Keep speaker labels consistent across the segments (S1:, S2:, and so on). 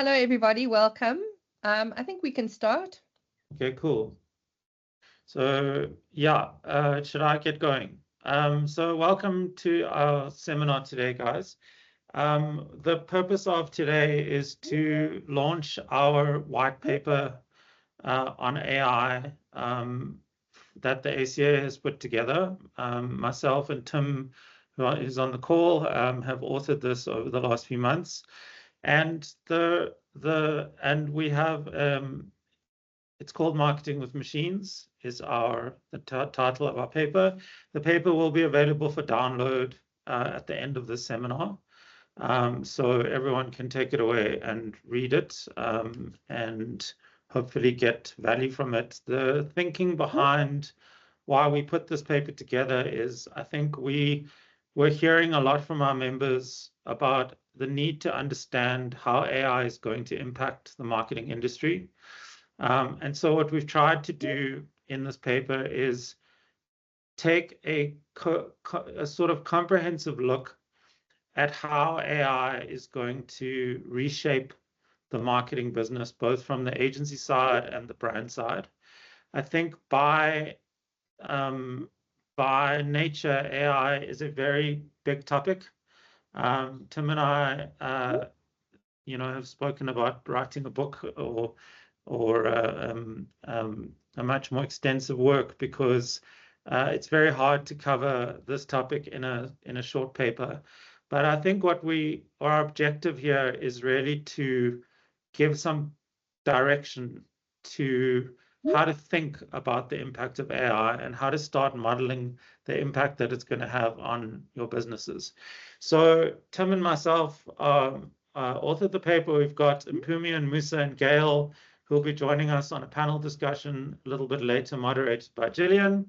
S1: Hello, everybody. Welcome. I think we can start.
S2: Okay, cool. So yeah, should I get going? So welcome to our seminar today, guys. The purpose of today is to launch our white paper on AI that the ACA has put together. Myself and Tim, who is on the call, have authored this over the last few months, and we have it's called Marketing with Machines, is the title of our paper. The paper will be available for download at the end of the seminar. So everyone can take it away and read it and hopefully get value from it. The thinking behind why we put this paper together is, I think we're hearing a lot from our members about the need to understand how AI is going to impact the marketing industry. And so what we've tried to do in this paper is take a sort of comprehensive look at how AI is going to reshape the marketing business, both from the agency side and the brand side. I think by nature, AI is a very big topic. Tim and I, have spoken about writing a book or a much more extensive work because it's very hard to cover this topic in a short paper. But I think our objective here is really to give some direction to how to think about the impact of AI and how to start modeling the impact that it's going to have on your businesses. So Tim and myself authored the paper. We've got Mpumi and Musa and Gail who will be joining us on a panel discussion a little bit later, moderated by Gillian.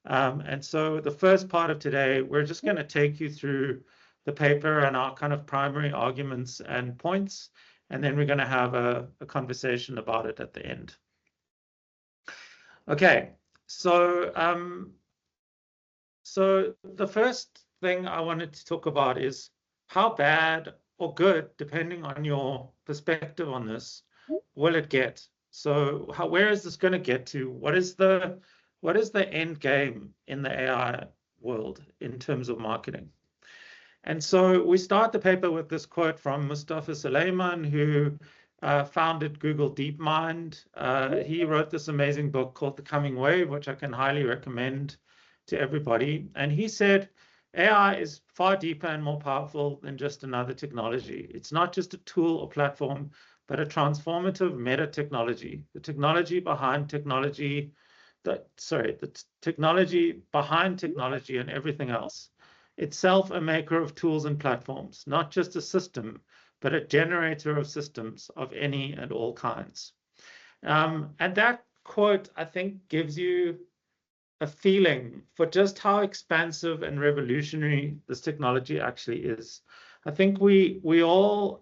S2: And so the first part of today, we're just going to take you through the paper and our kind of primary arguments and points, and then we're going to have a conversation about it at the end. Okay, so the first thing I wanted to talk about is how bad or good, depending on your perspective on this, will it get? So where is this going to get to? What is the end game in the AI world in terms of marketing? And so we start the paper with this quote from Mustafa Suleyman, who founded Google DeepMind. He wrote this amazing book called The Coming Wave, which I can highly recommend to everybody. And he said, AI is far deeper and more powerful than just another technology. It's not just a tool or platform, but a transformative meta technology. The technology behind technology, the technology behind technology and everything else. Itself a maker of tools and platforms, not just a system, but a generator of systems of any and all kinds. And that quote, I think, gives you a feeling for just how expansive and revolutionary this technology actually is. I think we all,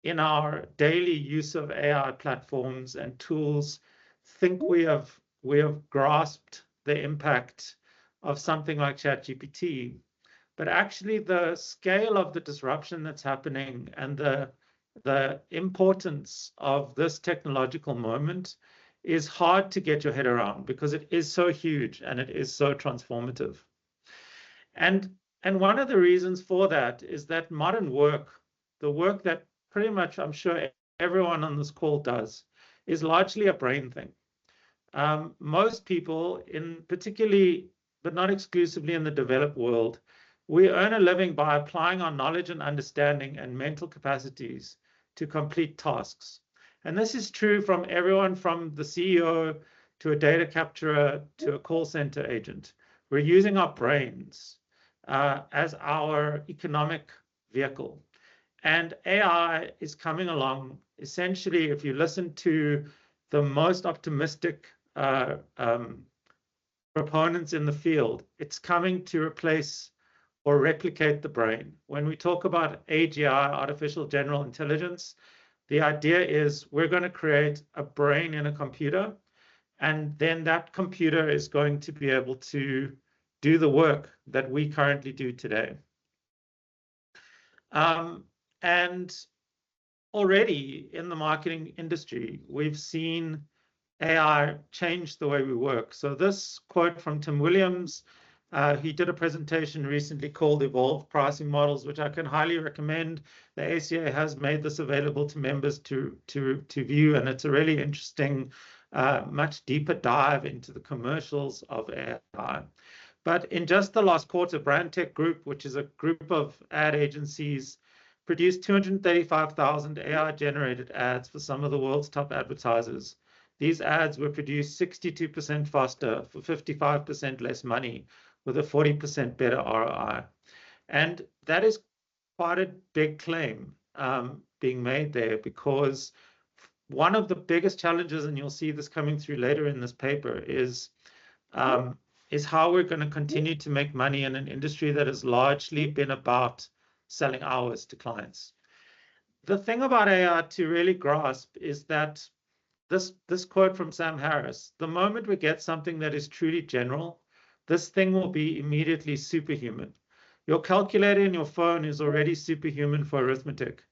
S2: in our daily use of AI platforms and tools, think we have grasped the impact of something like ChatGPT, but actually the scale of the disruption that's happening and the importance of this technological moment is hard to get your head around because it is so huge and it is so transformative. And one of the reasons for that is that modern work, the work that pretty much I'm sure everyone on this call does, is largely a brain thing. Most people, particularly but not exclusively in the developed world, we earn a living by applying our knowledge and understanding and mental capacities to complete tasks. And this is true from everyone from the CEO to a data capturer to a call center agent. We're using our brains as our economic vehicle. And AI is coming along. Essentially, if you listen to the most optimistic proponents in the field, it's coming to replace or replicate the brain. When we talk about AGI, artificial general intelligence, the idea is we're going to create a brain in a computer, and then that computer is going to be able to do the work that we currently do today. And already in the marketing industry, we've seen AI change the way we work. So this quote from Tim Williams, he did a presentation recently called Evolved Pricing Models, which I can highly recommend. The ACA has made this available to members to view, and it's a really interesting, much deeper dive into the commercials of AI. But in just the last quarter, Brand Tech Group, which is a group of ad agencies, produced 235,000 AI-generated ads for some of the world's top advertisers. These ads were produced 62% faster for 55% less money with a 40% better ROI. And that is quite a big claim being made there, because one of the biggest challenges, and you'll see this coming through later in this paper, is how we're going to continue to make money in an industry that has largely been about selling hours to clients. The thing about AI to really grasp is that this quote from Sam Harris, the moment we get something that is truly general, this thing will be immediately superhuman. Your calculator in your phone is already superhuman for arithmetic.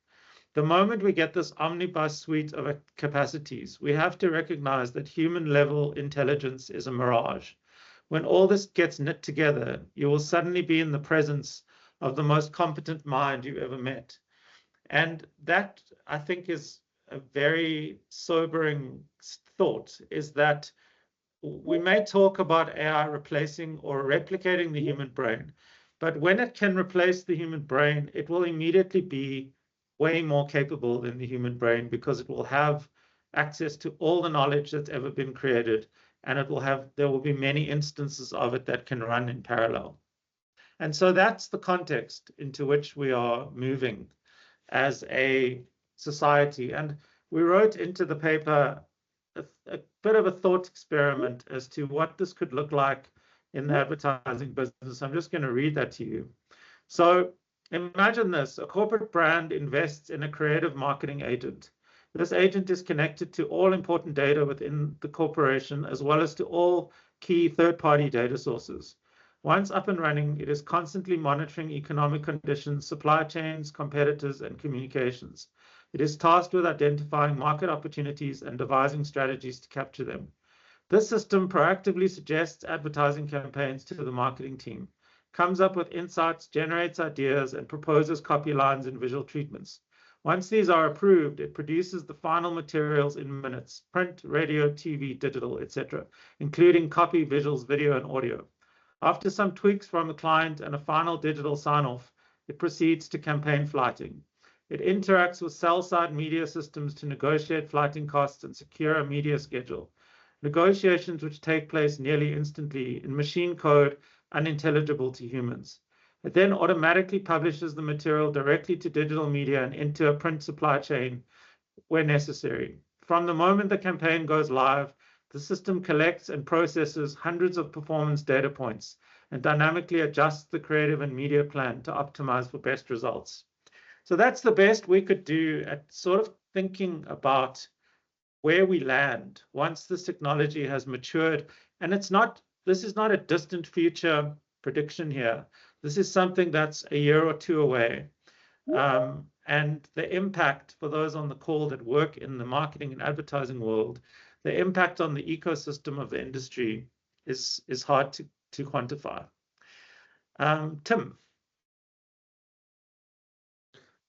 S2: The moment we get this omnibus suite of capacities, we have to recognize that human-level intelligence is a mirage. When all this gets knit together, you will suddenly be in the presence of the most competent mind you've ever met. And that, I think, is a very sobering thought, is that we may talk about AI replacing or replicating the human brain, but when it can replace the human brain, it will immediately be way more capable than the human brain, because it will have access to all the knowledge that's ever been created, and there will be many instances of it that can run in parallel. And so that's the context into which we are moving as a society. And we wrote into the paper a bit of a thought experiment as to what this could look like in the advertising business. I'm just going to read that to you. So imagine this: a corporate brand invests in a creative marketing agent. This agent is connected to all important data within the corporation, as well as to all key third-party data sources. Once up and running, it is constantly monitoring economic conditions, supply chains, competitors, and communications. It is tasked with identifying market opportunities and devising strategies to capture them. This system proactively suggests advertising campaigns to the marketing team, comes up with insights, generates ideas, and proposes copy lines and visual treatments. Once these are approved, it produces the final materials in minutes: print, radio, TV, digital, etc., including copy, visuals, video, and audio. After some tweaks from the client and a final digital sign-off, it proceeds to campaign flighting. It interacts with sell-side media systems to negotiate flighting costs and secure a media schedule, negotiations which take place nearly instantly in machine code unintelligible to humans. It then automatically publishes the material directly to digital media and into a print supply chain where necessary. From the moment the campaign goes live, the system collects and processes hundreds of performance data points and dynamically adjusts the creative and media plan to optimize for best results. So that's the best we could do at sort of thinking about where we land once this technology has matured. And this is not a distant future prediction here. This is something that's a year or two away. And the impact for those on the call that work in the marketing and advertising world, the impact on the ecosystem of the industry is hard to quantify. Tim.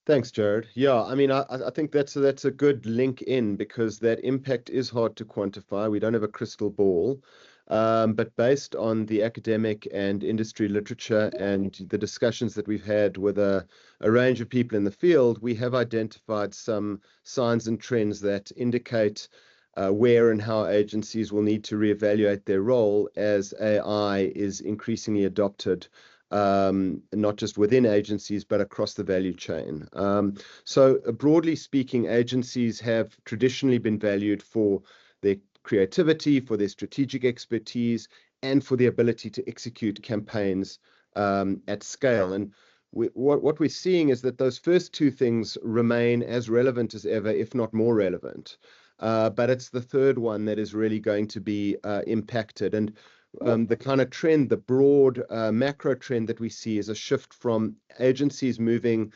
S3: Thanks, Jared. Yeah, I mean, I think that's a good link in, because that impact is hard to quantify. We don't have a crystal ball. But based on the academic and industry literature and the discussions that we've had with a range of people in the field, we have identified some signs and trends that indicate where and how agencies will need to reevaluate their role as AI is increasingly adopted, not just within agencies, but across the value chain. So broadly speaking, agencies have traditionally been valued for their creativity, for their strategic expertise, and for the ability to execute campaigns at scale. And what we're seeing is that those first two things remain as relevant as ever, if not more relevant. But it's the third one that is really going to be impacted. And the kind of trend, the broad macro trend that we see, is a shift from agencies moving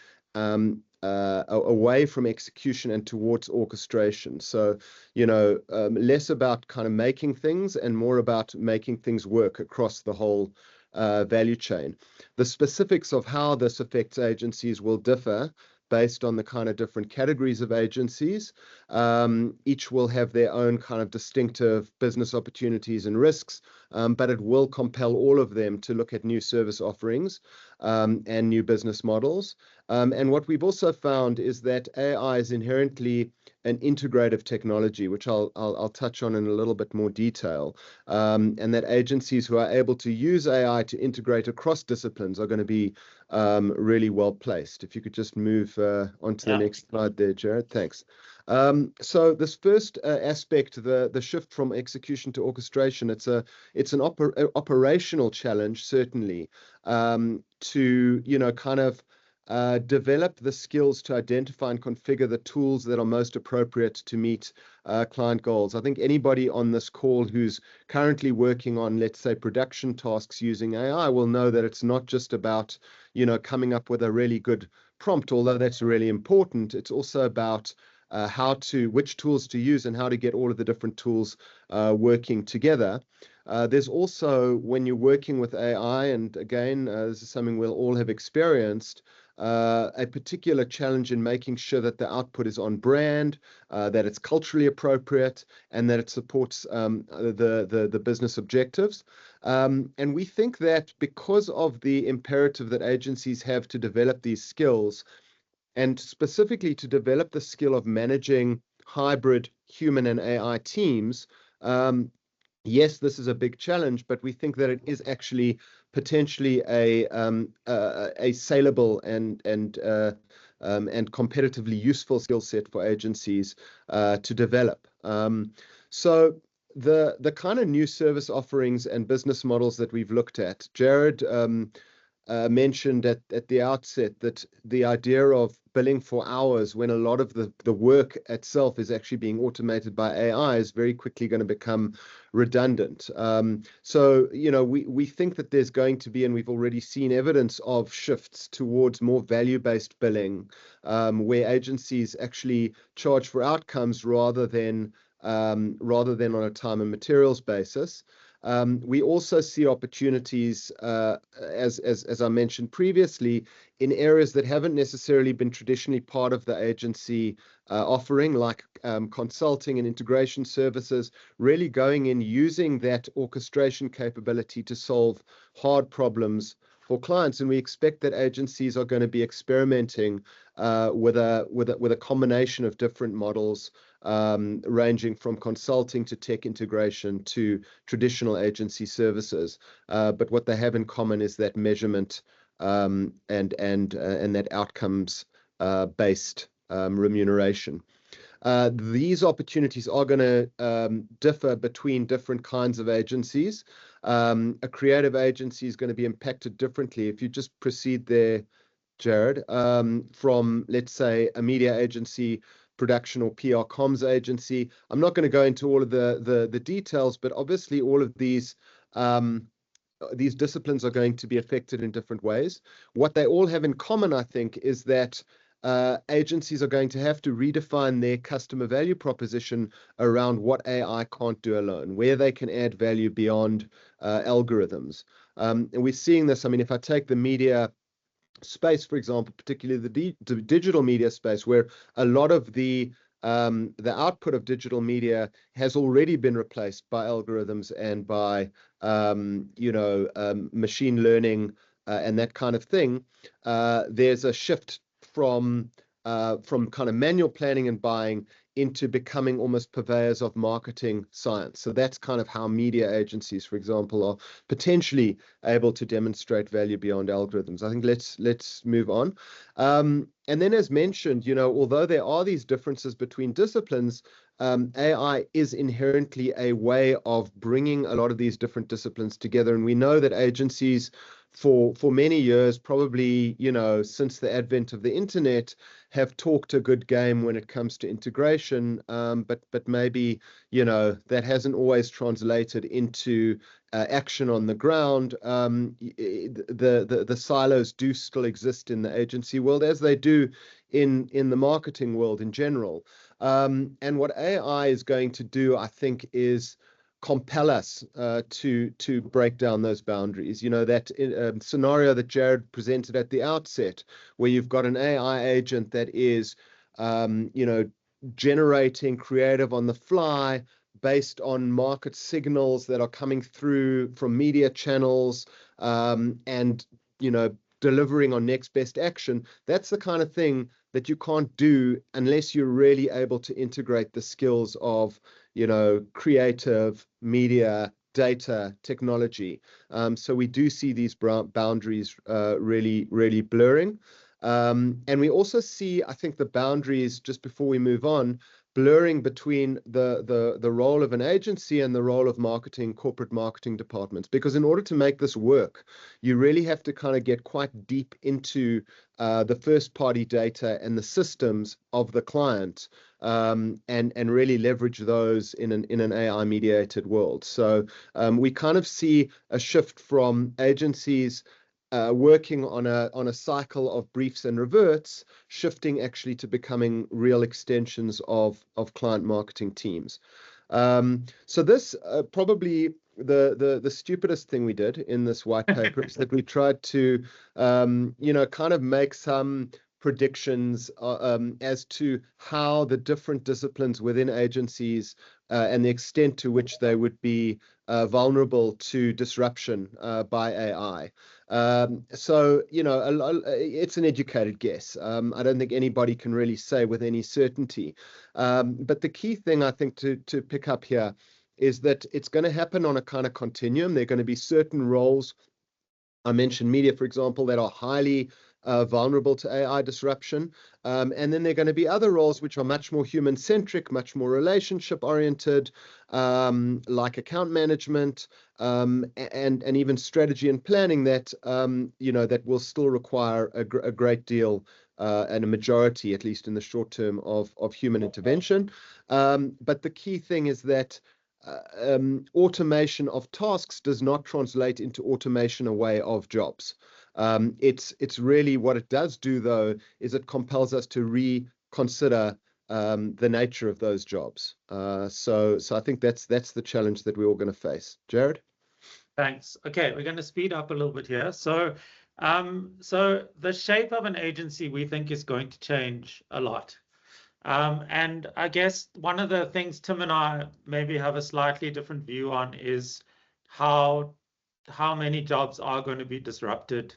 S3: away from execution and towards orchestration. So, less about kind of making things and more about making things work across the whole value chain. The specifics of how this affects agencies will differ based on the kind of different categories of agencies. Each will have their own kind of distinctive business opportunities and risks, but it will compel all of them to look at new service offerings and new business models. And what we've also found is that AI is inherently an integrative technology, which I'll touch on in a little bit more detail, and that agencies who are able to use AI to integrate across disciplines are going to be really well placed. If you could just move onto the next slide there, Jared. Thanks. So this first aspect, the shift from execution to orchestration, it's an operational challenge, certainly, to kind of develop the skills to identify and configure the tools that are most appropriate to meet client goals. I think anybody on this call who's currently working on, let's say, production tasks using AI will know that it's not just about, coming up with a really good prompt, although that's really important. It's also about which tools to use and how to get all of the different tools working together. There's also, when you're working with AI, and again, this is something we'll all have experienced, a particular challenge in making sure that the output is on brand, that it's culturally appropriate, and that it supports the business objectives. And we think that because of the imperative that agencies have to develop these skills, and specifically to develop the skill of managing hybrid human and AI teams, yes, this is a big challenge, but we think that it is actually potentially a saleable and competitively useful skill set for agencies to develop. So the kind of new service offerings and business models that we've looked at, Jared mentioned at the outset that the idea of billing for hours when a lot of the work itself is actually being automated by AI is very quickly going to become redundant. So, we think that there's going to be, and we've already seen evidence of shifts towards more value-based billing, where agencies actually charge for outcomes rather than on a time and materials basis. We also see opportunities, as I mentioned previously, in areas that haven't necessarily been traditionally part of the agency offering, like consulting and integration services, really going in using that orchestration capability to solve hard problems for clients. And we expect that agencies are going to be experimenting with a combination of different models, ranging from consulting to tech integration to traditional agency services. But what they have in common is that measurement and that outcomes based remuneration. These opportunities are going to differ between different kinds of agencies. A creative agency is going to be impacted differently. If you just proceed there, Jared, from, let's say, a media agency, production or PR comms agency. I'm not going to go into all of the details, but obviously all of these disciplines are going to be affected in different ways. What they all have in common, I think, is that agencies are going to have to redefine their customer value proposition around what AI can't do alone, where they can add value beyond algorithms. And we're seeing this. I mean, if I take the media space, for example, particularly the digital media space, where a lot of the output of digital media has already been replaced by algorithms and by machine learning and that kind of thing. There's a shift from kind of manual planning and buying into becoming almost purveyors of marketing science. So that's kind of how media agencies, for example, are potentially able to demonstrate value beyond algorithms. I think let's move on. And then, as mentioned, although there are these differences between disciplines, AI is inherently a way of bringing a lot of these different disciplines together. And we know that agencies for many years, probably, you know, since the advent of the internet, have talked a good game when it comes to integration, but maybe, you know, that hasn't always translated into action on the ground. The silos do still exist in the agency world, as they do in the marketing world in general. And what AI is going to do, I think, is compel us to break down those boundaries. You know, that scenario that Jared presented at the outset, where you've got an AI agent that is, you know, generating creative on the fly based on market signals that are coming through from media channels, and, you know, delivering on next best action. That's the kind of thing that you can't do unless you're really able to integrate the skills of, you know, creative, media, data, technology. So we do see these boundaries really blurring. And we also see, I think, the boundaries, just before we move on, blurring between the role of an agency and the role of corporate marketing departments. Because in order to make this work, you really have to kind of get quite deep into the first party data and the systems of the client, and really leverage those in an AI mediated world. So we kind of see a shift from agencies working on a cycle of briefs and reverts, shifting actually to becoming real extensions of client marketing teams. So this probably the stupidest thing we did in this white paper is that we tried to you know, kind of make some predictions as to how the different disciplines within agencies and the extent to which they would be vulnerable to disruption by AI. So, you know, it's an educated guess. I don't think anybody can really say with any certainty. But the key thing, I think, to pick up here is that it's going to happen on a kind of continuum. There are going to be certain roles, I mentioned media, for example, that are highly vulnerable to AI disruption. And then there are going to be other roles which are much more human-centric, much more relationship-oriented, like account management, and even strategy and planning that, you know, that will still require a great deal and a majority, at least in the short term, of human intervention. But the key thing is that automation of tasks does not translate into automation away of jobs. It's really what it does do, though, is it compels us to reconsider the nature of those jobs. So I think that's the challenge that we're all going to face. Jared?
S2: Thanks. Okay, we're going to speed up a little bit here. So the shape of an agency, we think, is going to change a lot. And I guess one of the things Tim and I maybe have a slightly different view on is how many jobs are going to be disrupted,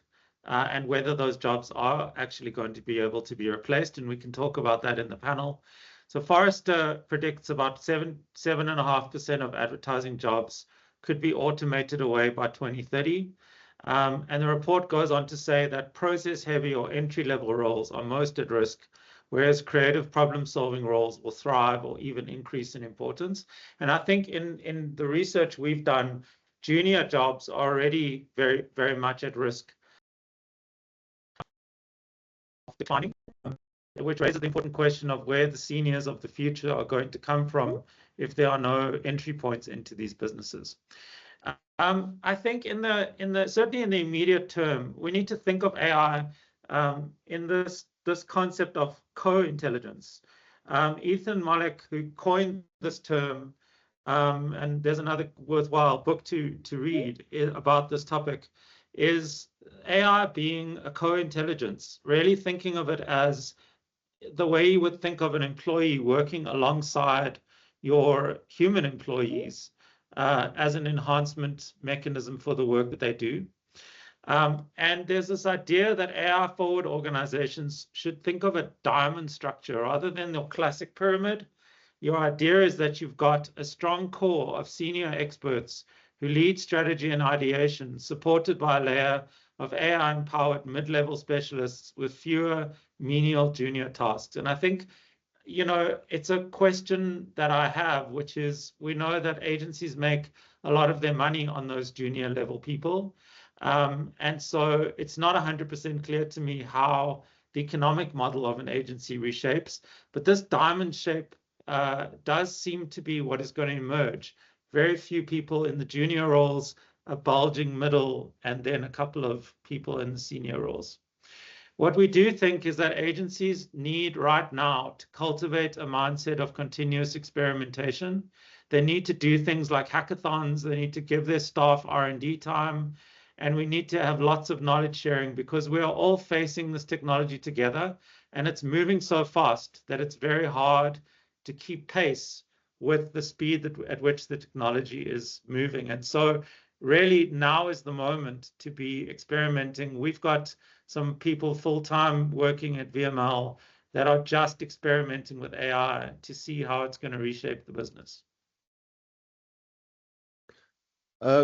S2: and whether those jobs are actually going to be able to be replaced. And we can talk about that in the panel. So Forrester predicts about 7.5% of advertising jobs could be automated away by 2030. And the report goes on to say that process-heavy or entry-level roles are most at risk, whereas creative problem-solving roles will thrive or even increase in importance. And I think in the research we've done, junior jobs are already very, very much at risk of declining, which raises the important question of where the seniors of the future are going to come from if there are no entry points into these businesses. I think certainly in the immediate term, we need to think of AI in this concept of co-intelligence. Ethan Mollick, who coined this term, and there's another worthwhile book to read about this topic, is AI being a co-intelligence, really thinking of it as the way you would think of an employee working alongside your human employees as an enhancement mechanism for the work that they do. And there's this idea that AI-forward organizations should think of a diamond structure rather than your classic pyramid. Your idea is that you've got a strong core of senior experts who lead strategy and ideation, supported by a layer of AI-empowered mid-level specialists with fewer menial junior tasks. And I think, you know, it's a question that I have, which is, we know that agencies make a lot of their money on those junior level people. And so it's not 100% clear to me how the economic model of an agency reshapes, but this diamond shape does seem to be what is going to emerge. Very few people in the junior roles, a bulging middle, and then a couple of people in the senior roles. What we do think is that agencies need right now to cultivate a mindset of continuous experimentation. They need to do things like hackathons. They need to give their staff R&D time. And we need to have lots of knowledge sharing because we are all facing this technology together. And it's moving so fast that it's very hard to keep pace with the speed at which the technology is moving. And so really now is the moment to be experimenting. We've got some people full-time working at VML that are just experimenting with AI to see how it's going to reshape the business.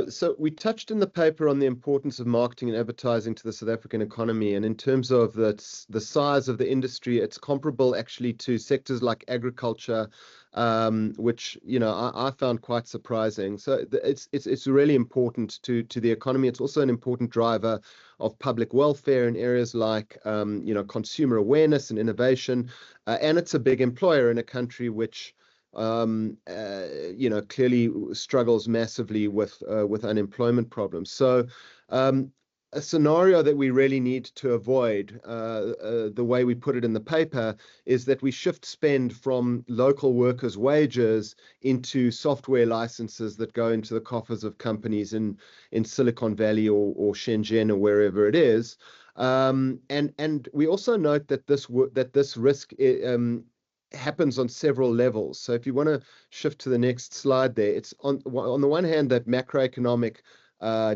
S3: So we touched in the paper on the importance of marketing and advertising to the South African economy. And in terms of the size of the industry, it's comparable actually to sectors like agriculture, which, you know, I found quite surprising. So it's really important to the economy. It's also an important driver of public welfare in areas like, you know, consumer awareness and innovation. And it's a big employer in a country which, you know, clearly struggles massively with unemployment problems. So a scenario that we really need to avoid, the way we put it in the paper, is that we shift spend from local workers' wages into software licenses that go into the coffers of companies in Silicon Valley or Shenzhen or wherever it is. And we also note that this risk happens on several levels. So if you want to shift to the next slide there, it's on the one hand that macroeconomic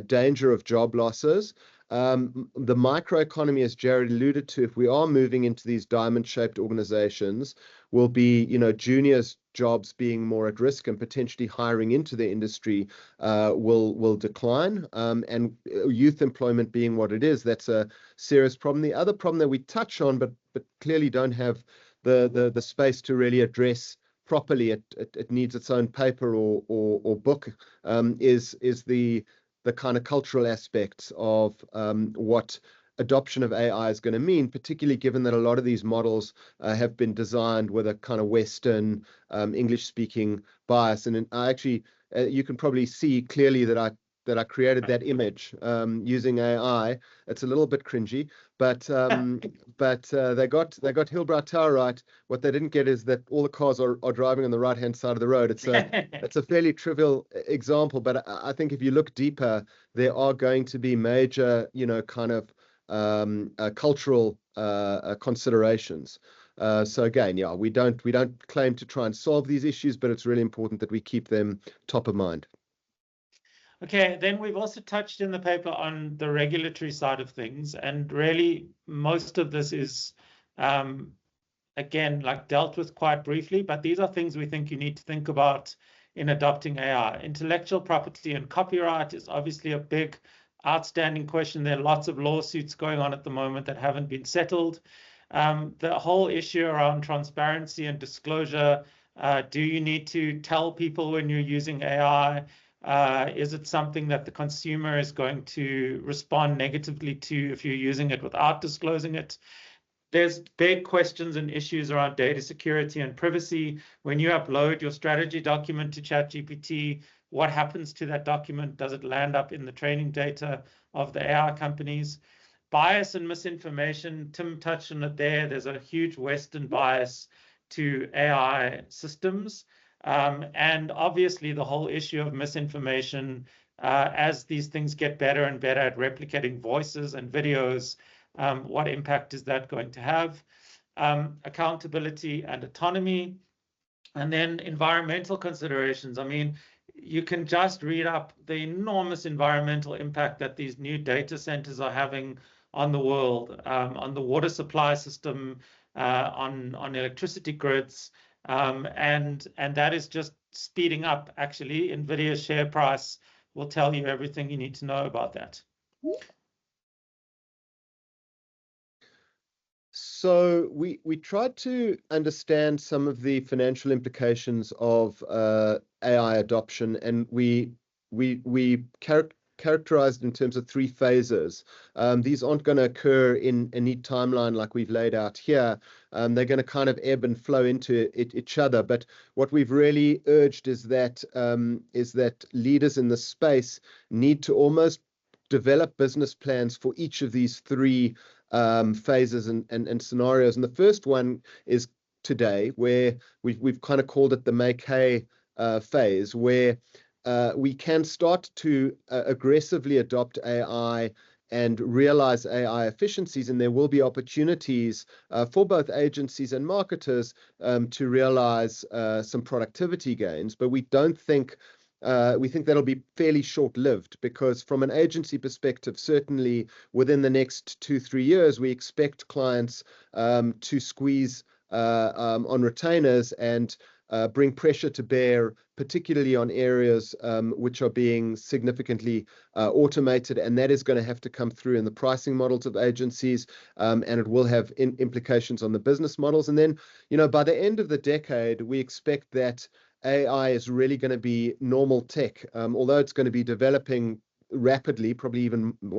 S3: danger of job losses. The microeconomy, as Jared alluded to, if we are moving into these diamond-shaped organizations, will be, you know, juniors' jobs being more at risk and potentially hiring into the industry will decline. And youth employment being what it is, that's a serious problem. The other problem that we touch on, but clearly don't have the space to really address properly, it needs its own paper or book, is the kind of cultural aspects of what adoption of AI is going to mean, particularly given that a lot of these models have been designed with a kind of Western English-speaking bias. And I actually, you can probably see clearly that I created that image using AI. It's a little bit cringy, but they got Hillbrow Tower right. What they didn't get is that all the cars are driving on the right-hand side of the road. It's a fairly trivial example, but I think if you look deeper, there are going to be major, you know, kind of cultural considerations. So again, yeah, we don't claim to try and solve these issues, but it's really important that we keep them top of mind.
S2: Okay, then we've also touched in the paper on the regulatory side of things, and really most of this is, again, like dealt with quite briefly, but these are things we think you need to think about in adopting AI. Intellectual property and copyright is obviously a big outstanding question. There are lots of lawsuits going on at the moment that haven't been settled. The whole issue around transparency and disclosure, do you need to tell people when you're using AI? Is it something that the consumer is going to respond negatively to if you're using it without disclosing it? There's big questions and issues around data security and privacy. When you upload your strategy document to ChatGPT, what happens to that document? Does it land up in the training data of the AI companies? Bias and misinformation, Tim touched on it there. There's a huge Western bias to AI systems. And obviously the whole issue of misinformation, as these things get better and better at replicating voices and videos, what impact is that going to have? Accountability and autonomy. And then environmental considerations. I mean, you can just read up the enormous environmental impact that these new data centers are having on the world, on the water supply system, on electricity grids. And that is just speeding up. Actually, NVIDIA's share price will tell you everything you need to know about that.
S3: So we tried to understand some of the financial implications of AI adoption, and we characterized in terms of 3 phases. These aren't going to occur in a neat timeline like we've laid out here. They're going to kind of ebb and flow into each other. But what we've really urged is that leaders in the space need to almost develop business plans for each of these 3 phases and scenarios. And the first one is today, where we've kind of called it the make hay phase, where we can start to aggressively adopt AI and realize AI efficiencies, and there will be opportunities for both agencies and marketers to realize some productivity gains. But we don't think we think that'll be fairly short-lived, because from an agency perspective, certainly within the next 2-3 years, we expect clients to squeeze on retainers and bring pressure to bear, particularly on areas which are being significantly automated, and that is going to have to come through in the pricing models of agencies, and it will have implications on the business models. And then, by the end of the decade, we expect that AI is really going to be normal tech, although it's going to be developing rapidly, probably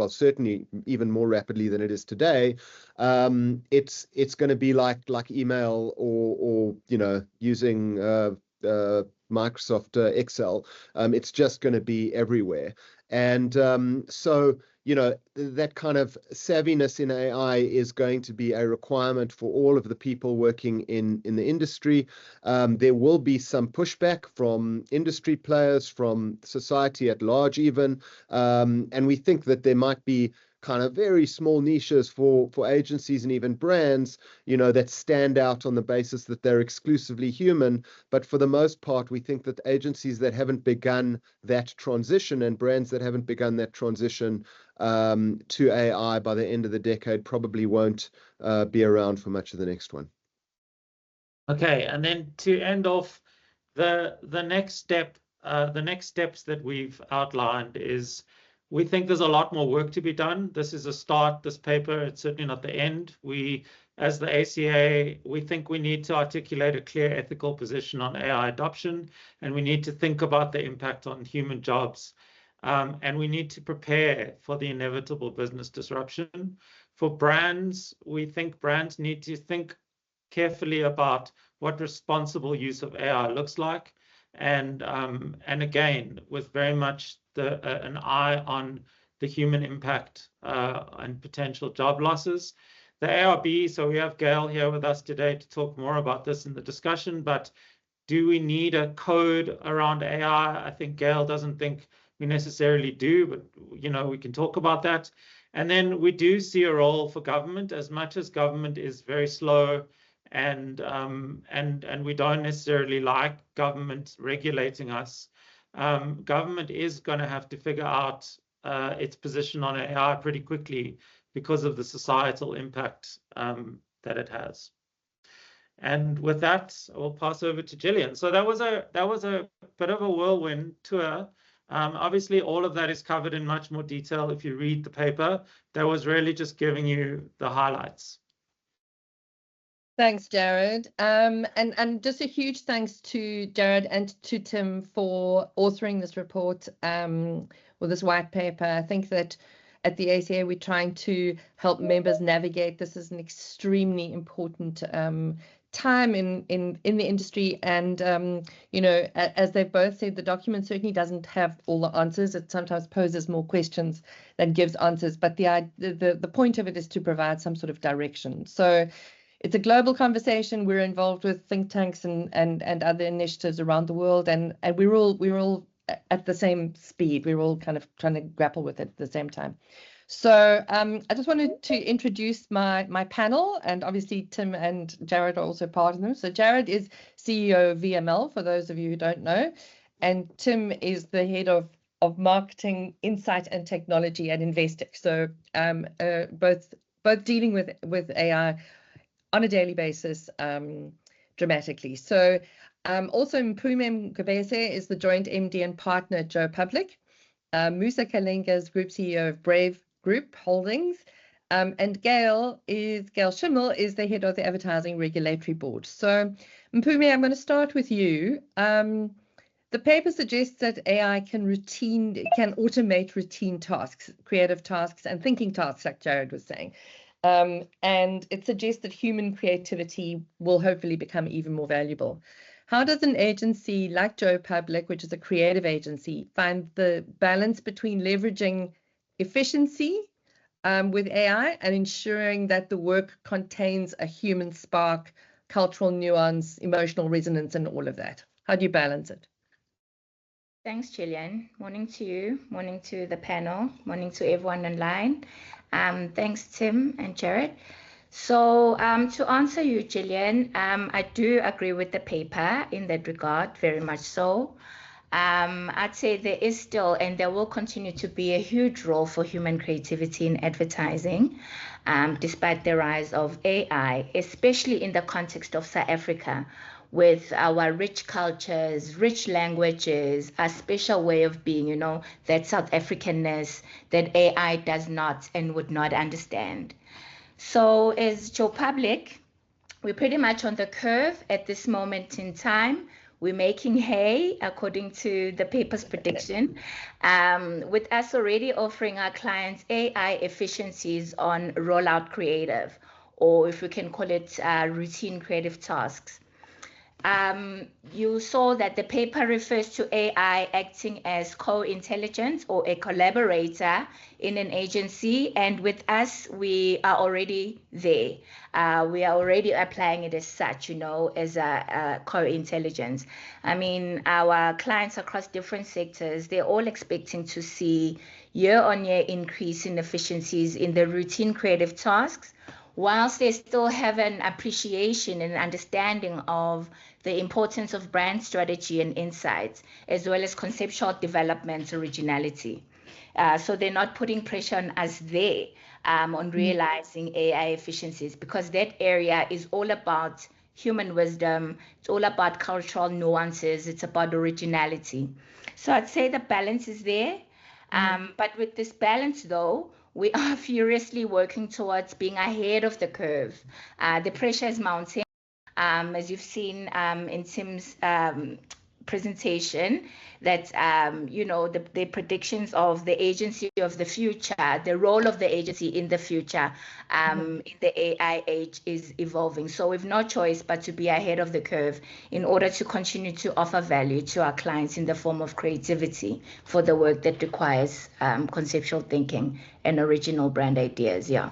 S3: certainly even more rapidly than it is today. It's going to be like email or using Microsoft Excel. It's just going to be everywhere. And so that kind of savviness in AI is going to be a requirement for all of the people working in the industry. There will be some pushback from industry players, from society at large even, and we think that there might be kind of very small niches for agencies and even brands, that stand out on the basis that they're exclusively human. But for the most part, we think that agencies that haven't begun that transition and brands that haven't begun that transition to AI by the end of the decade probably won't be around for much of the next one.
S2: Okay, and then to end off, the next step, the next steps that we've outlined is, we think there's a lot more work to be done. This is a start, this paper, it's certainly not the end. We, as the ACA, we think we need to articulate a clear ethical position on AI adoption, and we need to think about the impact on human jobs. And we need to prepare for the inevitable business disruption. For brands, we think brands need to think carefully about what responsible use of AI looks like. And again, with very much an eye on the human impact and potential job losses. The ARB, so we have Gail here with us today to talk more about this in the discussion, but do we need a code around AI? I think Gail doesn't think we necessarily do, but we can talk about that. And then we do see a role for government, as much as government is very slow and we don't necessarily like government regulating us. Government is going to have to figure out its position on AI pretty quickly because of the societal impact that it has. And with that, I'll pass over to Gillian. So that was a bit of a whirlwind tour. Obviously, all of that is covered in much more detail if you read the paper. That was really just giving you the highlights.
S1: Thanks, Jared. And just a huge thanks to Jared and to Tim for authoring this report or this white paper. I think that at the ACA, we're trying to help members navigate. This is an extremely important time in the industry. And, as they've both said, the document certainly doesn't have all the answers. It sometimes poses more questions than gives answers. But the point of it is to provide some sort of direction. So it's a global conversation. We're involved with think tanks and other initiatives around the world, and we're all at the same speed. We're all kind of trying to grapple with it at the same time. So I just wanted to introduce my panel, and obviously Tim and Jared are also part of them. So Jared is CEO of VML, for those of you who don't know, and Tim is the head of marketing, insight, and technology at Investec. So both dealing with AI on a daily basis, dramatically. So also Mpumi Ngubese is the joint MD and partner at Joe Public. Musa Kalenga is Group CEO of Brave Group Holdings. And Gail Schimmel is the head of the Advertising Regulatory Board. So Mpumi, I'm going to start with you. The paper suggests that AI can automate routine tasks, creative tasks, and thinking tasks, like Jared was saying. And it suggests that human creativity will hopefully become even more valuable. How does an agency like Joe Public, which is a creative agency, find the balance between leveraging efficiency with AI and ensuring that the work contains a human spark, cultural nuance, emotional resonance, and all of that? How do you balance it?
S4: Thanks, Gillian. Morning to you, morning to the panel, morning to everyone online. Thanks, Tim and Jared. So to answer you, Gillian, I do agree with the paper in that regard, very much so. I'd say there is still, and there will continue to be, a huge role for human creativity in advertising, despite the rise of AI, especially in the context of South Africa, with our rich cultures, rich languages, a special way of being, you know, that South Africanness that AI does not and would not understand. So as Joe Public, we're pretty much on the curve at this moment in time. We're making hay, according to the paper's prediction, with us already offering our clients AI efficiencies on rollout creative, or if we can call it routine creative tasks. You saw that the paper refers to AI acting as co-intelligence or a collaborator in an agency, and with us, we are already there. We are already applying it as such, you know, as a co-intelligence. I mean, our clients across different sectors, they're all expecting to see year-on-year increase in efficiencies in the routine creative tasks, whilst they still have an appreciation and understanding of the importance of brand strategy and insights, as well as conceptual development, originality. So they're not putting pressure on us there on realizing AI efficiencies, because that area is all about human wisdom. It's all about cultural nuances. It's about originality. So I'd say the balance is there. But with this balance, though, we are furiously working towards being ahead of the curve. The pressure is mounting, as you've seen in Tim's presentation, that you know, the predictions of the agency of the future, the role of the agency in the future, in the AI age is evolving. So we've no choice but to be ahead of the curve in order to continue to offer value to our clients in the form of creativity for the work that requires conceptual thinking and original brand ideas. Yeah.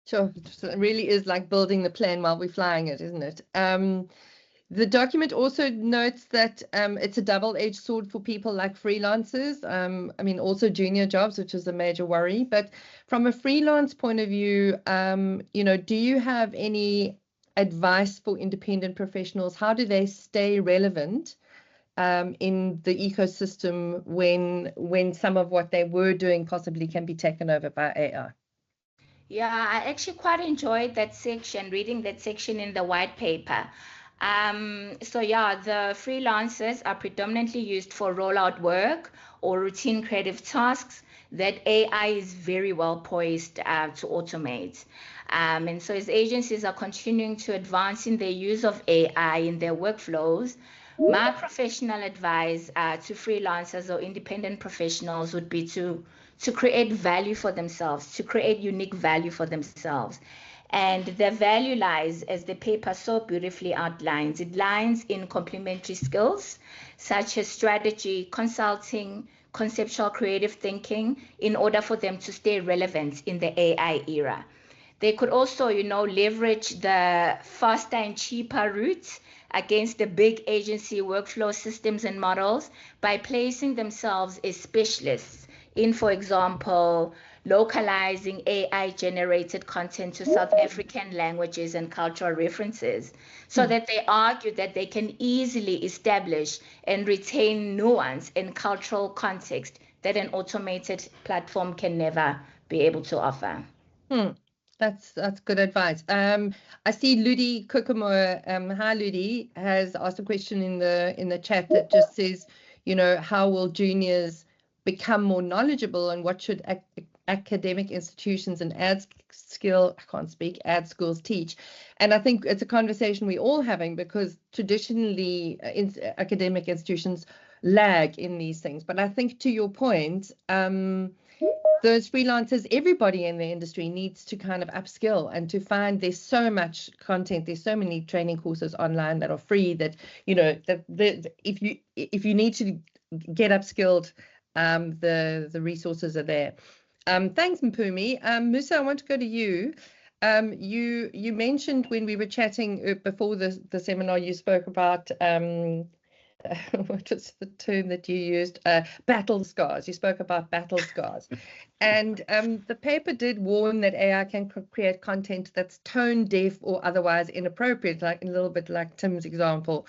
S1: Sure. So it really is like building the plane while we're flying it, isn't it? The document also notes that it's a double-edged sword for people like freelancers. I mean, also junior jobs, which is a major worry. But from a freelance point of view, you know, do you have any advice for independent professionals? How do they stay relevant in the ecosystem when some of what they were doing possibly can be taken over by AI?
S4: Yeah, I actually quite enjoyed that section, reading that section in the white paper. So yeah, the freelancers are predominantly used for rollout work or routine creative tasks that AI is very well poised to automate. And so as agencies are continuing to advance in their use of AI in their workflows, my professional advice to freelancers or independent professionals would be to create value for themselves, to create unique value for themselves. And the value lies, as the paper so beautifully outlines, it lies in complementary skills such as strategy, consulting, conceptual creative thinking, in order for them to stay relevant in the AI era. They could also, you know, leverage the faster and cheaper routes against the big agency workflow systems and models by placing themselves as specialists in, for example, localizing AI-generated content to South African languages and cultural references, so that they argue that they can easily establish and retain nuance and cultural context that an automated platform can never be able to offer.
S1: That's good advice. I see Ludi Kokomo, hi Ludi, has asked a question in the chat that just says, you know, how will juniors become more knowledgeable, and what should academic institutions and ad schools teach. And I think it's a conversation we're all having, because traditionally academic institutions lag in these things. But I think, to your point, those freelancers, everybody in the industry needs to kind of upskill and to find there's so much content, there's so many training courses online that are free that, you know, if you need to get upskilled, the resources are there. Thanks, Mpumi. Musa, I want to go to you. You mentioned when we were chatting before the seminar, you spoke about what was the term that you used? Battle scars. You spoke about battle scars. And the paper did warn that AI can create content that's tone deaf or otherwise inappropriate, like a little bit like Tim's example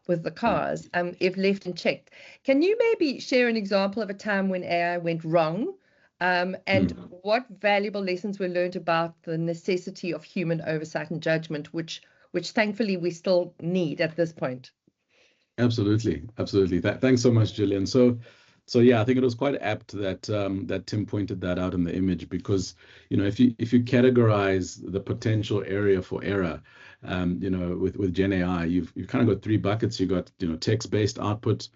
S1: with the cars, if left unchecked. Can you maybe share an example of a time when AI went wrong, and what valuable lessons were learned about the necessity of human oversight and judgment, which thankfully we still need at this point?
S5: Absolutely. Thanks so much, Gillian. So yeah, I think it was quite apt that that Tim pointed that out in the image, because, you know, if you categorize the potential area for error, you know, with Gen AI, you've kind of got three buckets. You got, you know, text-based output,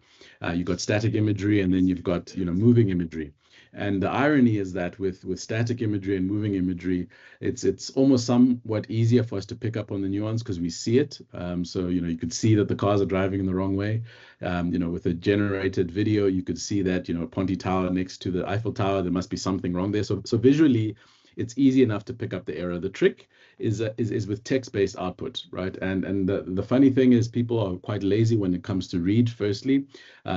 S5: you've got static imagery, and then you've got, you know, moving imagery. And the irony is that with static imagery and moving imagery, it's almost somewhat easier for us to pick up on the nuance because we see it. So, you know, you could see that the cars are driving in the wrong way. You know, with a generated video, you could see that, you know, Ponte Tower next to the Eiffel Tower, there must be something wrong there. So visually, it's easy enough to pick up the error. The trick is with text-based output, right? And the funny thing is, people are quite lazy when it comes to read, firstly.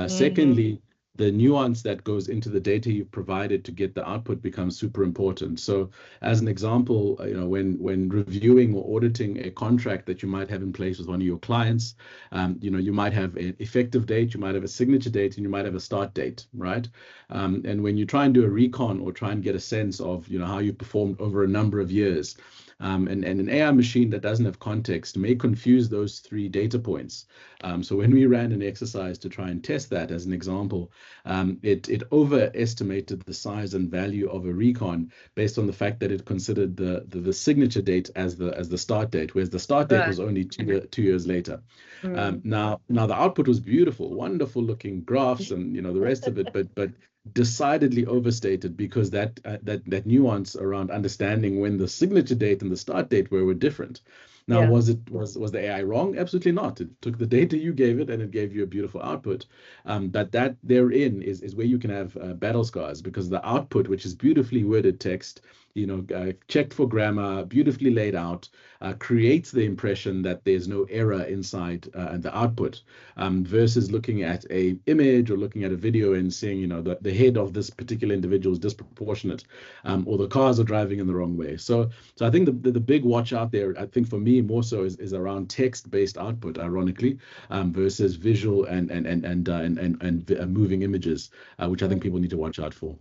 S5: Secondly, the nuance that goes into the data you've provided to get the output becomes super important. So as an example, you know, when reviewing or auditing a contract that you might have in place with one of your clients, you know, you might have an effective date, you might have a signature date, and you might have a start date, right? And when you try and do a recon or try and get a sense of, you know, how you performed over a number of years, and an AI machine that doesn't have context may confuse those three data points. So when we ran an exercise to try and test that as an example, it overestimated the size and value of a recon based on the fact that it considered the signature date as the start date, whereas the start date was only 2 years later. Now the output was beautiful, wonderful looking graphs and, you know, the rest of it, but decidedly overstated, because that nuance around understanding when the signature date and the start date were different. Now, was the AI wrong? Absolutely not. It took the data you gave it and it gave you a beautiful output. But that therein is where you can have battle scars, because the output, which is beautifully worded text, you know, checked for grammar, beautifully laid out, creates the impression that there's no error inside the output, versus looking at a image or looking at a video and seeing, you know, the head of this particular individual is disproportionate, or the cars are driving in the wrong way. So I think the big watch out there, I think for me more so is around text-based output, ironically, versus visual and moving images, which I think people need to watch out for.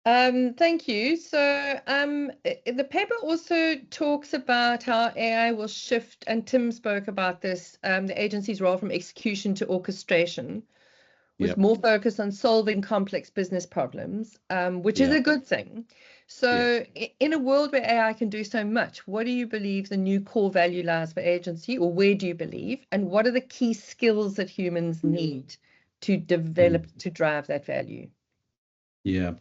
S1: Thank you. So the paper also talks about how AI will shift, and Tim spoke about this, the agency's role from execution to orchestration, with more focus on solving complex business problems, which is a good thing. So in a world where AI can do so much, what do you believe the new core value lies for agency, or where do you believe, and what are the key skills that humans need to develop to drive that value?
S5: Yeah.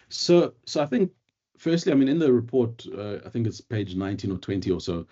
S5: So I think, firstly, I mean, in the report, I think it's page 19 or 20 or so,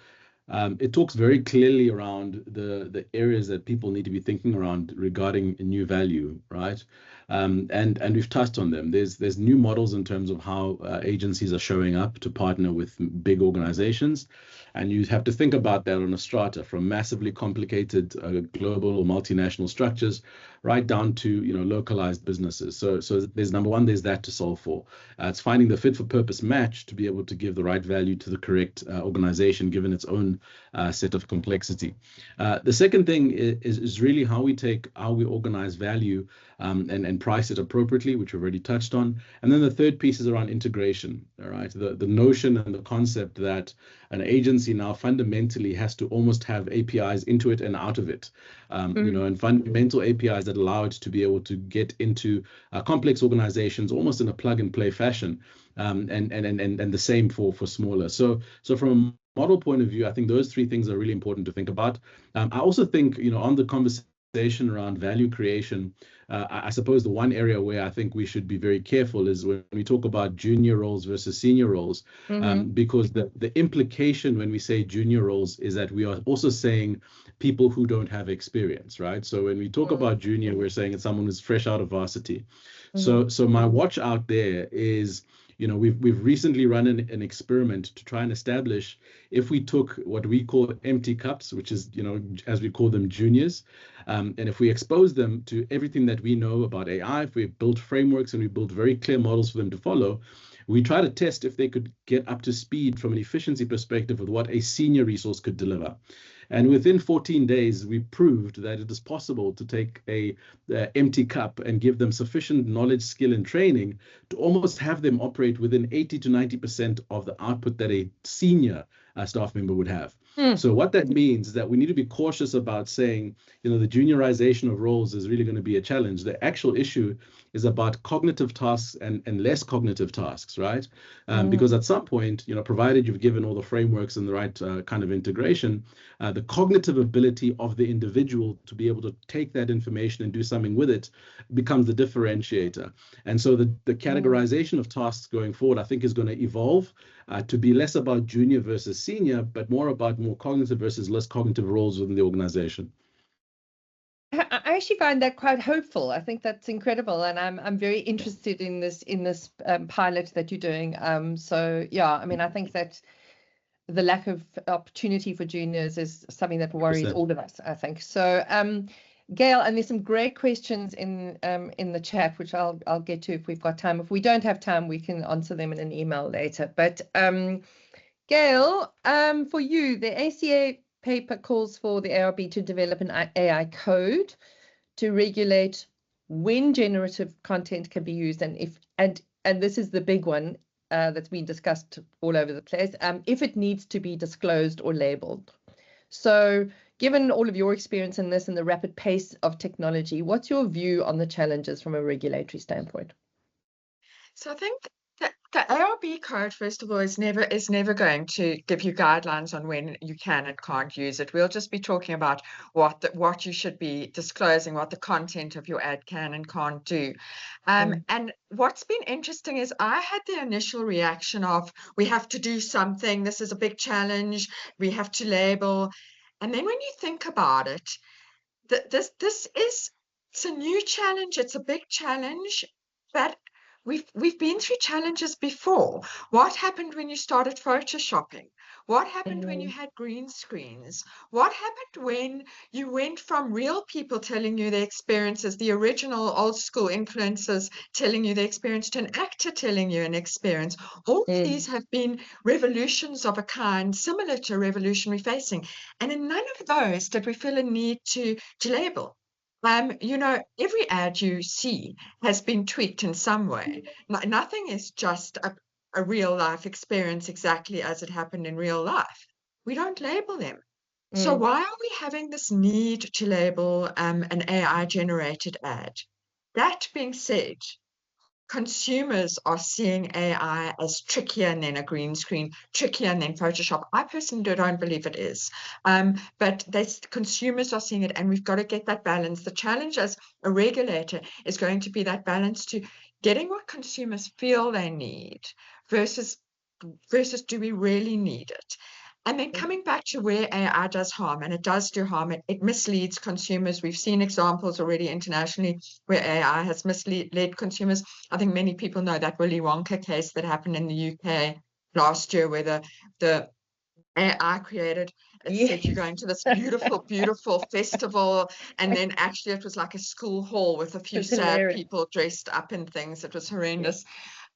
S5: it talks very clearly around the areas that people need to be thinking around regarding a new value, right? And we've touched on them. There's new models in terms of how agencies are showing up to partner with big organizations, and you have to think about that on a strata, from massively complicated global or multinational structures right down to, you know, localized businesses. So there's number one, there's that to solve for. It's finding the fit for purpose match to be able to give the right value to the correct organization given its own own set of complexity. The second thing is really how we organize value and price it appropriately, which we've already touched on. And then the third piece is around integration. All right, the notion and the concept that an agency now fundamentally has to almost have APIs into it and out of it, and fundamental APIs that allow it to be able to get into complex organizations almost in a plug and play fashion, and the same for smaller. So from a model point of view, I think those three things are really important to think about. I also think, on the conversation around value creation, I suppose the one area where I think we should be very careful is when we talk about junior roles versus senior roles, because the implication when we say junior roles is that we are also saying people who don't have experience, right? So when we talk about junior, we're saying it's someone who's fresh out of varsity. So my watch out there is, we've recently run an experiment to try and establish if we took what we call empty cups, which is, as we call them, juniors, and if we expose them to everything that we know about AI, if we build frameworks and we build very clear models for them to follow, we try to test if they could get up to speed from an efficiency perspective with what a senior resource could deliver. And within 14 days, we proved that it is possible to take a empty cup and give them sufficient knowledge, skill, and training to almost have them operate within 80 to 90% of the output that a senior staff member would have. So what that means is that we need to be cautious about saying, the juniorization of roles is really going to be a challenge. The actual issue is about cognitive tasks and less cognitive tasks, right? Because at some point, provided you've given all the frameworks and the right kind of integration, the cognitive ability of the individual to be able to take that information and do something with it becomes the differentiator. And so the categorization of tasks going forward, I think, is going to evolve to be less about junior versus senior, but more about more cognitive versus less cognitive roles within the organization.
S1: I actually find that quite hopeful. I think that's incredible, and I'm very interested in this pilot that you're doing. So yeah, I mean, I think that the lack of opportunity for juniors is something that worries all of us, I think. So Gail, and there's some great questions in the chat, which I'll get to if we've got time. If we don't have time, we can answer them in an email later. But Gail, for you, the ACA paper calls for the ARB to develop an AI code to regulate when generative content can be used, and this is the big one that's been discussed all over the place, if it needs to be disclosed or labeled. So given all of your experience in this and the rapid pace of technology, what's your view on the challenges from a regulatory standpoint?
S6: So I think that the ARB code, first of all, is never going to give you guidelines on when you can and can't use it. We'll just be talking about what you should be disclosing, what the content of your ad can and can't do. And what's been interesting is I had the initial reaction of, we have to do something, this is a big challenge, we have to label. And then when you think about it, it's a new challenge, it's a big challenge, but we've been through challenges before. What happened when you started photoshopping? What happened when you had green screens? What happened when you went from real people telling you their experiences, the original old school influencers telling you their experience, to an actor telling you an experience? All of these have been revolutions of a kind, similar to a revolution we're facing. And in none of those did we feel a need to label. Every ad you see has been tweaked in some way. Nothing is just a real life experience exactly as it happened in real life. We don't label them. So why are we having this need to label an AI generated ad? That being said, consumers are seeing AI as trickier than a green screen, trickier than Photoshop. I personally don't believe it is, but consumers are seeing it, and we've got to get that balance. The challenge as a regulator is going to be that balance to getting what consumers feel they need versus do we really need it? And then coming back to where AI does harm, and it does do harm, it misleads consumers. We've seen examples already internationally where AI has misled consumers. I think many people know that Willy Wonka case that happened in the UK last year, where the AI created, it said you're going to this beautiful, beautiful festival, and then actually it was like a school hall with a few sad people dressed up in things. It was horrendous.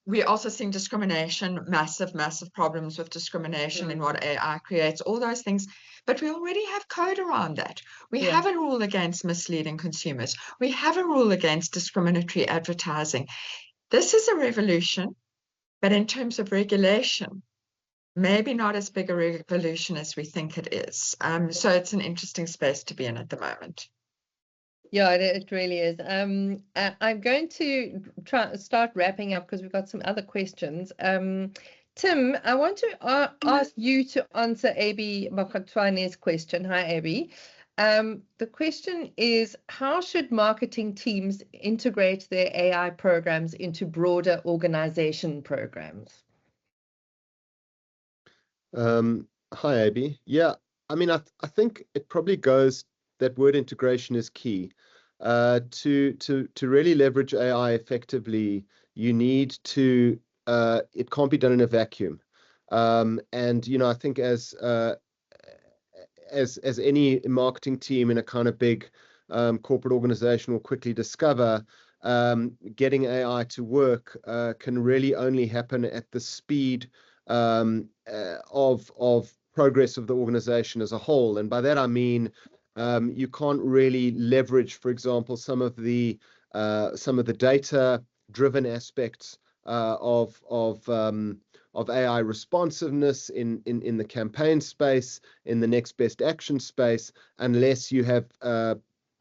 S6: we're also seeing discrimination, massive problems with discrimination in what AI creates, all those things. But we already have code around that. We have a rule against misleading consumers. We have a rule against discriminatory advertising. This is a revolution, but in terms of regulation, maybe not as big a revolution as we think it is. So it's an interesting space to be in at the moment.
S1: Yeah, it really is. I'm going to start wrapping up because we've got some other questions. Tim, I want to ask you to answer Abby Makatwane's question. Hi, Abby. The question is, how should marketing teams integrate their AI programs into broader organization programs?
S3: Hi, Abby. Yeah, I mean, I think it probably goes that word integration is key. To really leverage AI effectively, you need to, it can't be done in a vacuum. And, you know, I think as any marketing team in a kind of big corporate organization will quickly discover, getting AI to work can really only happen at the speed of progress of the organization as a whole. And by that I mean you can't really leverage, for example, some of the data-driven aspects of AI responsiveness in the campaign space, in the next best action space, unless you have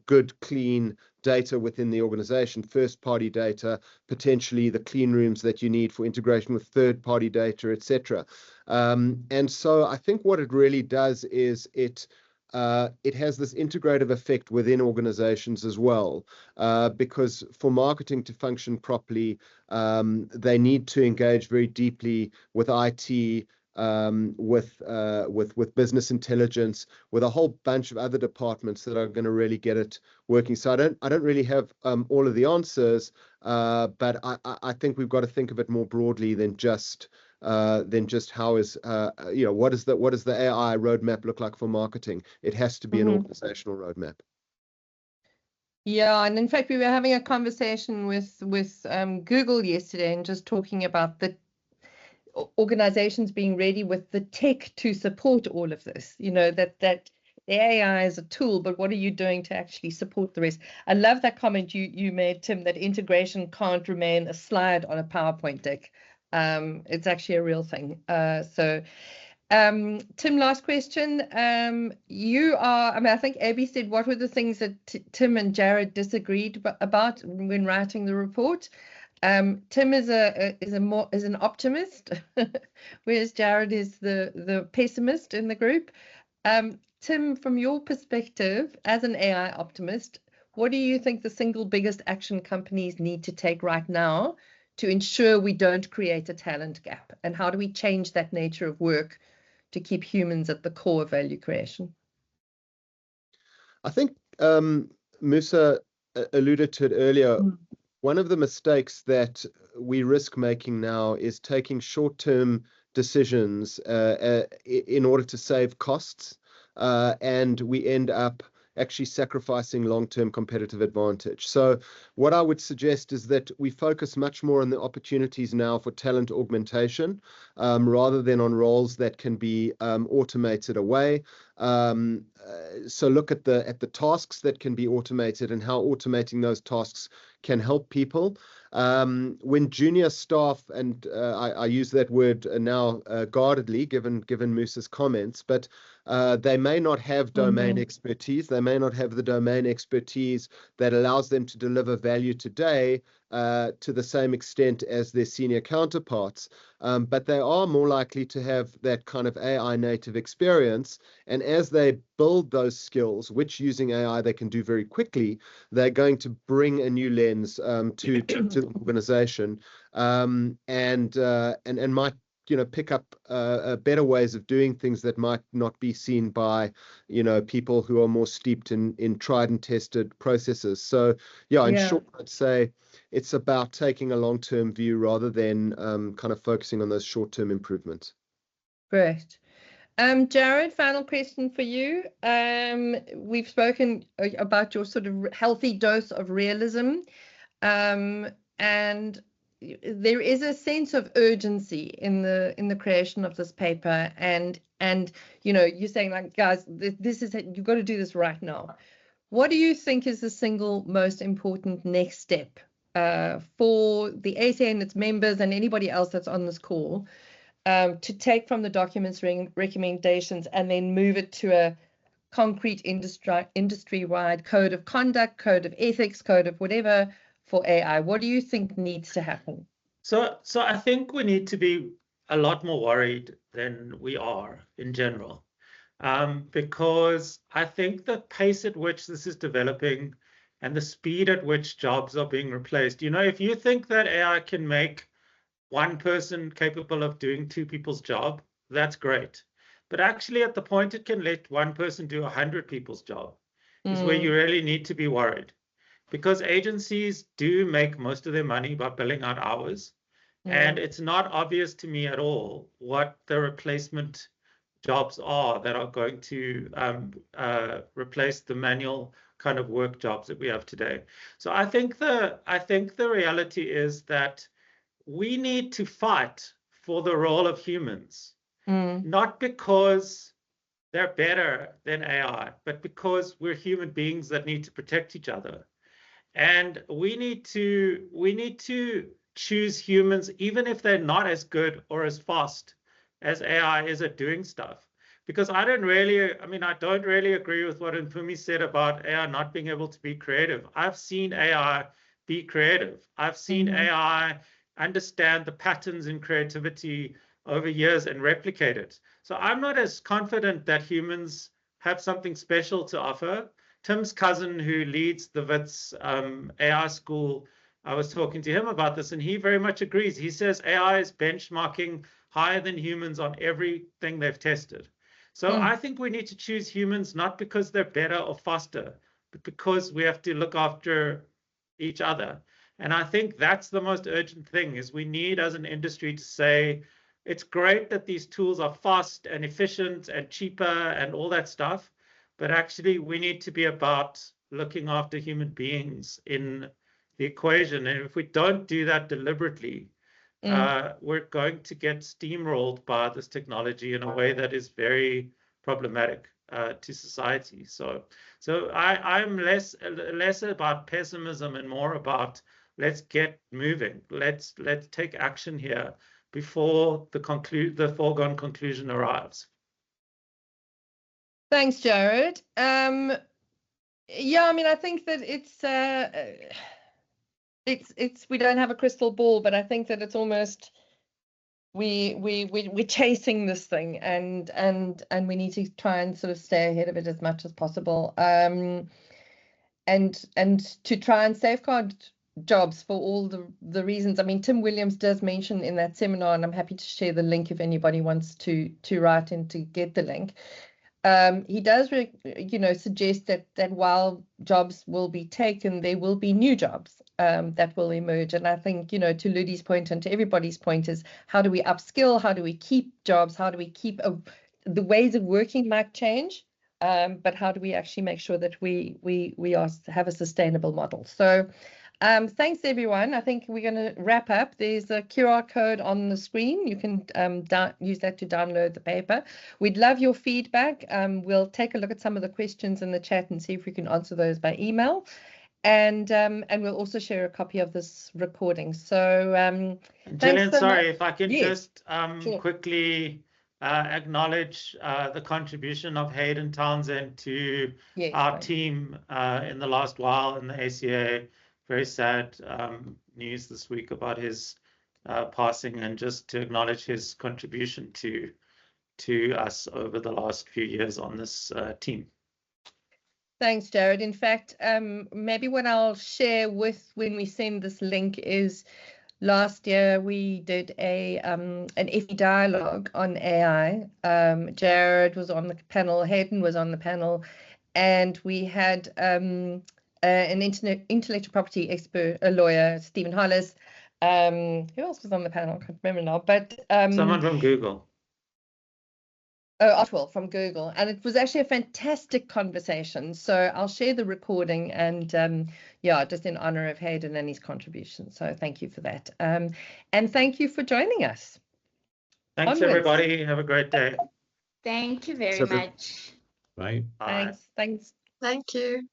S3: good, clean data within the organization, first-party data, potentially the clean rooms that you need for integration with third-party data, etc. And so I think what it really does is it has this integrative effect within organizations as well, because for marketing to function properly, they need to engage very deeply with IT, with business intelligence, with a whole bunch of other departments that are going to really get it working. So I don't really have all of the answers, but I think we've got to think of it more broadly than just how is you know, what does the AI roadmap look like for marketing? It has to be an organizational roadmap.
S1: Yeah, and in fact, we were having a conversation with Google yesterday and just talking about the organizations being ready with the tech to support all of this. You know, that the AI is a tool, but what are you doing to actually support the rest? I love that comment you made, Tim, that integration can't remain a slide on a PowerPoint deck. It's actually a real thing. Tim, last question. I mean, I think Abby said, what were the things that Tim and Jared disagreed about when writing the report? Tim is an optimist, whereas Jared is the pessimist in the group. Tim, from your perspective as an AI optimist, what do you think the single biggest action companies need to take right now to ensure we don't create a talent gap? And how do we change that nature of work to keep humans at the core of value creation?
S3: I think Musa alluded to it earlier. One of the mistakes that we risk making now is taking short-term decisions in order to save costs, and we end up actually sacrificing long-term competitive advantage. So what I would suggest is that we focus much more on the opportunities now for talent augmentation, rather than on roles that can be automated away. So look at the tasks that can be automated and how automating those tasks can help people. When junior staff, and I use that word now guardedly, given Musa's comments, but they may not have domain expertise. They may not have the domain expertise that allows them to deliver value today to the same extent as their senior counterparts. But they are more likely to have that kind of AI native experience. And as they build those skills, which using AI they can do very quickly, they're going to bring a new lens to the organization, and might, you know, pick up better ways of doing things that might not be seen by, you know, people who are more steeped in tried and tested processes. So yeah, in short, I'd say it's about taking a long-term view rather than kind of focusing on those short-term improvements.
S1: Great. Jared, final question for you. We've spoken about your sort of healthy dose of realism, and there is a sense of urgency in the creation of this paper, and you're saying, like, guys, this is it, you've got to do this right now. What do you think is the single most important next step for the ACA and its members and anybody else that's on this call to take from the document's recommendations and then move it to a concrete industry-wide code of conduct, code of ethics, code of whatever for AI? What do you think needs to happen?
S2: So I think we need to be a lot more worried than we are in general. Because I think the pace at which this is developing and the speed at which jobs are being replaced, if you think that AI can make one person capable of doing two people's job, that's great. But actually, at the point it can let one person do 100 people's job is where you really need to be worried. Because agencies do make most of their money by billing out hours. And it's not obvious to me at all what the replacement jobs are that are going to replace the manual kind of work jobs that we have today. So I think the reality is that we need to fight for the role of humans, not because they're better than AI, but because we're human beings that need to protect each other. And we need to choose humans, even if they're not as good or as fast as AI is at doing stuff. Because I don't really agree with what Mpumi said about AI not being able to be creative. I've seen AI be creative. I've seen AI understand the patterns in creativity over years and replicate it. So I'm not as confident that humans have something special to offer. Tim's cousin, who leads the WITS AI school, I was talking to him about this, and he very much agrees. He says AI is benchmarking higher than humans on everything they've tested. So I think we need to choose humans not because they're better or faster, but because we have to look after each other. And I think that's the most urgent thing, is we need as an industry to say, it's great that these tools are fast and efficient and cheaper and all that stuff, but actually we need to be about looking after human beings in the equation. And if we don't do that deliberately, we're going to get steamrolled by this technology in a way that is very problematic to society. So I'm less about pessimism and more about let's get moving. Let's take action here before the foregone conclusion arrives.
S1: Thanks, Jared. Yeah, I mean, I think that it's we don't have a crystal ball, but I think that it's almost we're chasing this thing, and we need to try and sort of stay ahead of it as much as possible, and to try and safeguard jobs for all the reasons. I mean, Tim Williams does mention in that seminar, and I'm happy to share the link if anybody wants to write in to get the link. He does, suggest that while jobs will be taken, there will be new jobs that will emerge. And I think, to Ludi's point and to everybody's point is, how do we upskill? How do we keep jobs? How do we keep the ways of working might change, but how do we actually make sure that we have a sustainable model? So thanks, everyone. I think we're going to wrap up. There's a QR code on the screen. You can use that to download the paper. We'd love your feedback. We'll take a look at some of the questions in the chat and see if we can answer those by email. And we'll also share a copy of this recording. So,
S2: Gillian,
S1: so
S2: sorry, if I can just
S1: sure.
S2: quickly acknowledge the contribution of Hayden Townsend to our team in the last while in the ACA. Very sad news this week about his passing, and just to acknowledge his contribution to us over the last few years on this team.
S1: Thanks, Jared. In fact, maybe what I'll share when we send this link is, last year we did an FE dialogue on AI. Jared was on the panel, Hayden was on the panel, and we had an intellectual property expert, a lawyer, Stephen Hollis. Who else was on the panel? I can't remember now. But
S2: someone from Google.
S1: Otwell from Google, and it was actually a fantastic conversation. So I'll share the recording, and yeah, just in honor of Hayden and his contribution. So thank you for that, and thank you for joining us.
S2: Thanks,
S1: Onwards.
S2: everybody. Have a great day.
S4: Thank you very much.
S5: Bye.
S2: Bye.
S1: Thanks.
S6: Thank you.